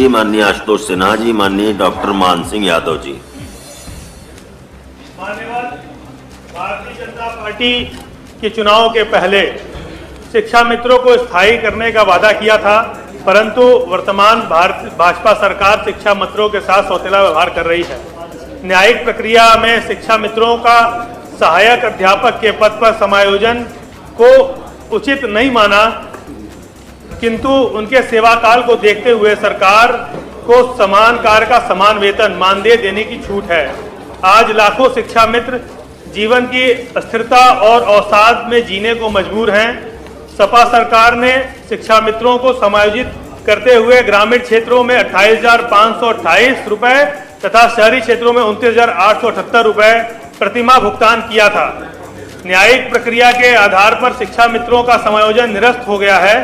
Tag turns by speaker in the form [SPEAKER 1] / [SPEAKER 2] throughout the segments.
[SPEAKER 1] जी, माननीय आशुतोष सिन्हा जी, माननीय डॉक्टर मान सिंह यादव जी।
[SPEAKER 2] मान्यवर, भारतीय जनता पार्टी के चुनाव के पहले शिक्षा मित्रों को स्थायी करने का वादा किया था, परंतु वर्तमान भाजपा सरकार शिक्षा मित्रों के साथ सौतेला व्यवहार कर रही है। न्यायिक प्रक्रिया में शिक्षा मित्रों का सहायक अध्यापक के पद पर समायोजन को उचित नहीं माना, किंतु उनके सेवा काल को देखते हुए सरकार को समान कार्य का समान वेतन मानदेय देने की छूट है। आज लाखों शिक्षा मित्र जीवन की अस्थिरता और अवसाद में जीने को मजबूर हैं। सपा सरकार ने शिक्षा मित्रों को समायोजित करते हुए ग्रामीण क्षेत्रों में 28,528 रुपए तथा शहरी क्षेत्रों में 29,878 रुपए प्रतिमाह भुगतान किया था। न्यायिक प्रक्रिया के आधार पर शिक्षा मित्रों का समायोजन निरस्त हो गया है,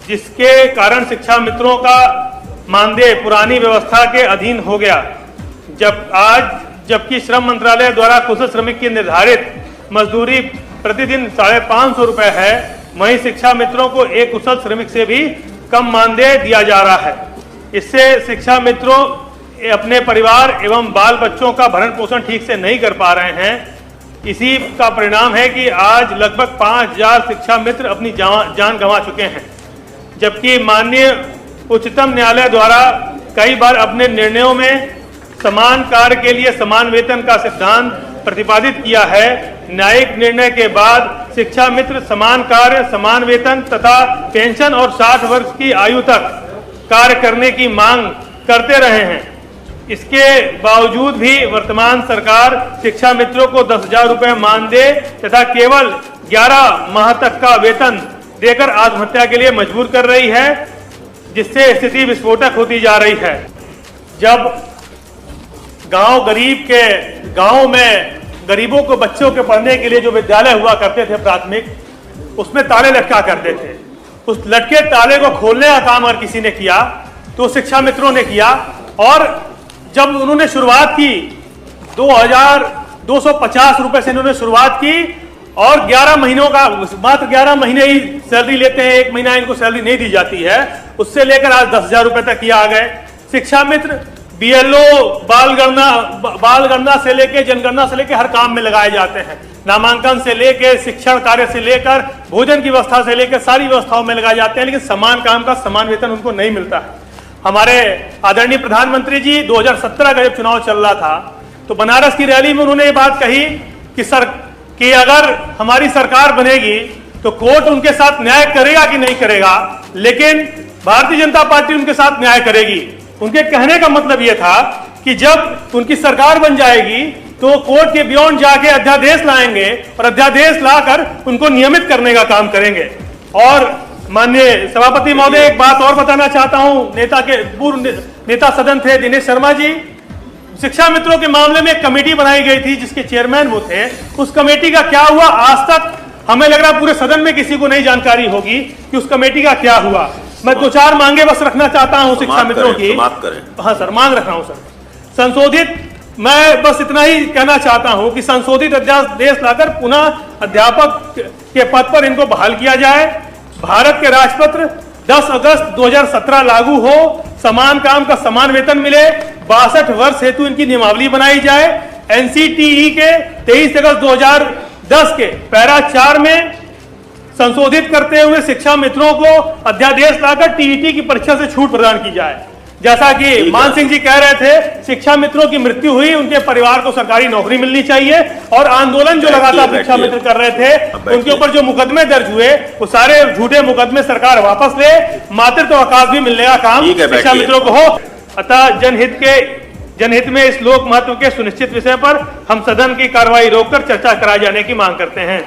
[SPEAKER 2] जिसके कारण शिक्षा मित्रों का मानदेय पुरानी व्यवस्था के अधीन हो गया। जबकि श्रम मंत्रालय द्वारा कुशल श्रमिक की निर्धारित मजदूरी प्रतिदिन 550 रुपए है, वहीं शिक्षा मित्रों को एक कुशल श्रमिक से भी कम मानदेय दिया जा रहा है। इससे शिक्षा मित्रों अपने परिवार एवं बाल बच्चों का भरण पोषण ठीक से नहीं कर पा रहे हैं। इसी का परिणाम है कि आज लगभग 5,000 शिक्षा मित्र अपनी जान गंवा चुके हैं। जबकि माननीय उच्चतम न्यायालय द्वारा कई बार अपने निर्णयों में समान कार्य के लिए समान वेतन का सिद्धांत प्रतिपादित किया है। न्यायिक निर्णय के बाद शिक्षा मित्र समान कार्य, समान वेतन तथा पेंशन और 60 वर्ष की आयु तक कार्य करने की मांग करते रहे हैं। इसके बावजूद भी वर्तमान सरकार शिक्षा मित्रों को 10,000 रुपए मानदेय तथा केवल 11 माह तक का वेतन देकर आत्महत्या के लिए मजबूर कर रही है, जिससे स्थिति विस्फोटक होती जा रही है। जब गांव में गरीबों को बच्चों के पढ़ने के लिए जो विद्यालय हुआ करते थे प्राथमिक, उसमें ताले लटका करते थे। उस लटके ताले को खोलने का काम अगर किसी ने किया तो शिक्षा मित्रों ने किया। और जब उन्होंने शुरुआत की 2,250 रुपए से उन्होंने शुरुआत की और 11 महीनों का, मात्र 11 महीने ही सैलरी लेते हैं, 1 महीना इनको सैलरी नहीं दी जाती है, उससे लेकर आज 10,000 रुपए तक किया आ गए। शिक्षा मित्र BLO, बाल गणना से लेके जनगणना से लेके हर काम में लगाए जाते हैं। नामांकन से लेके शिक्षण कार्य से लेकर भोजन की व्यवस्था से लेकर सारी व्यवस्थाओं में लगाए जाते हैं, लेकिन समान काम का समान वेतन उनको नहीं मिलता है। हमारे आदरणीय प्रधानमंत्री जी 2017 का जब चुनाव चल रहा था तो बनारस की रैली में उन्होंने ये बात कही कि अगर हमारी सरकार बनेगी तो कोर्ट उनके साथ न्याय करेगा कि नहीं करेगा, लेकिन भारतीय जनता पार्टी उनके साथ न्याय करेगी। उनके कहने का मतलब यह था कि जब उनकी सरकार बन जाएगी तो कोर्ट के बियॉन्ड जाके अध्यादेश लाएंगे और अध्यादेश लाकर उनको नियमित करने का काम करेंगे। और माननीय सभापति महोदय, एक बात और बताना चाहता हूं, पूर्व नेता सदन थे दिनेश शर्मा जी, शिक्षा मित्रों के मामले में एक कमेटी बनाई गई थी जिसके चेयरमैन वो थे। उस कमेटी का क्या हुआ आज तक हमें लग रहा पूरे सदन में किसी को नहीं जानकारी होगी कि उस कमेटी का क्या हुआ। मैं 2-4 मांगे बस रखना चाहता हूं शिक्षा मित्रों की। हाँ सर, मांग रख रहा हूं सर। संशोधित, मैं बस इतना ही कहना चाहता हूं कि संशोधित अध्यादेश लाकर पुनः अध्यापक के पद पर इनको बहाल किया जाए। भारत के राजपत्र 10 अगस्त 2017 लागू हो, समान काम का समान वेतन मिले, 62 वर्ष हेतु इनकी नियमावली बनाई जाए। NCTE के 23 अगस्त 2010 के पैरा 4 में संशोधित करते हुए शिक्षा मित्रों को अध्यादेश लाकर TET की परीक्षा से छूट प्रदान की जाए। जैसा कि मान सिंह जी कह रहे थे, शिक्षा मित्रों की मृत्यु हुई, उनके परिवार को सरकारी नौकरी मिलनी चाहिए। और आंदोलन जो लगातार शिक्षा मित्र कर रहे थे, उनके ऊपर जो मुकदमे दर्ज हुए वो सारे झूठे मुकदमे सरकार वापस ले, मातृत्व अवकाश भी मिलने का काम शिक्षा मित्रों को हो। अतः जनहित में इस लोक महत्व के सुनिश्चित विषय पर हम सदन की कार्रवाई रोककर चर्चा कराए जाने की मांग करते हैं।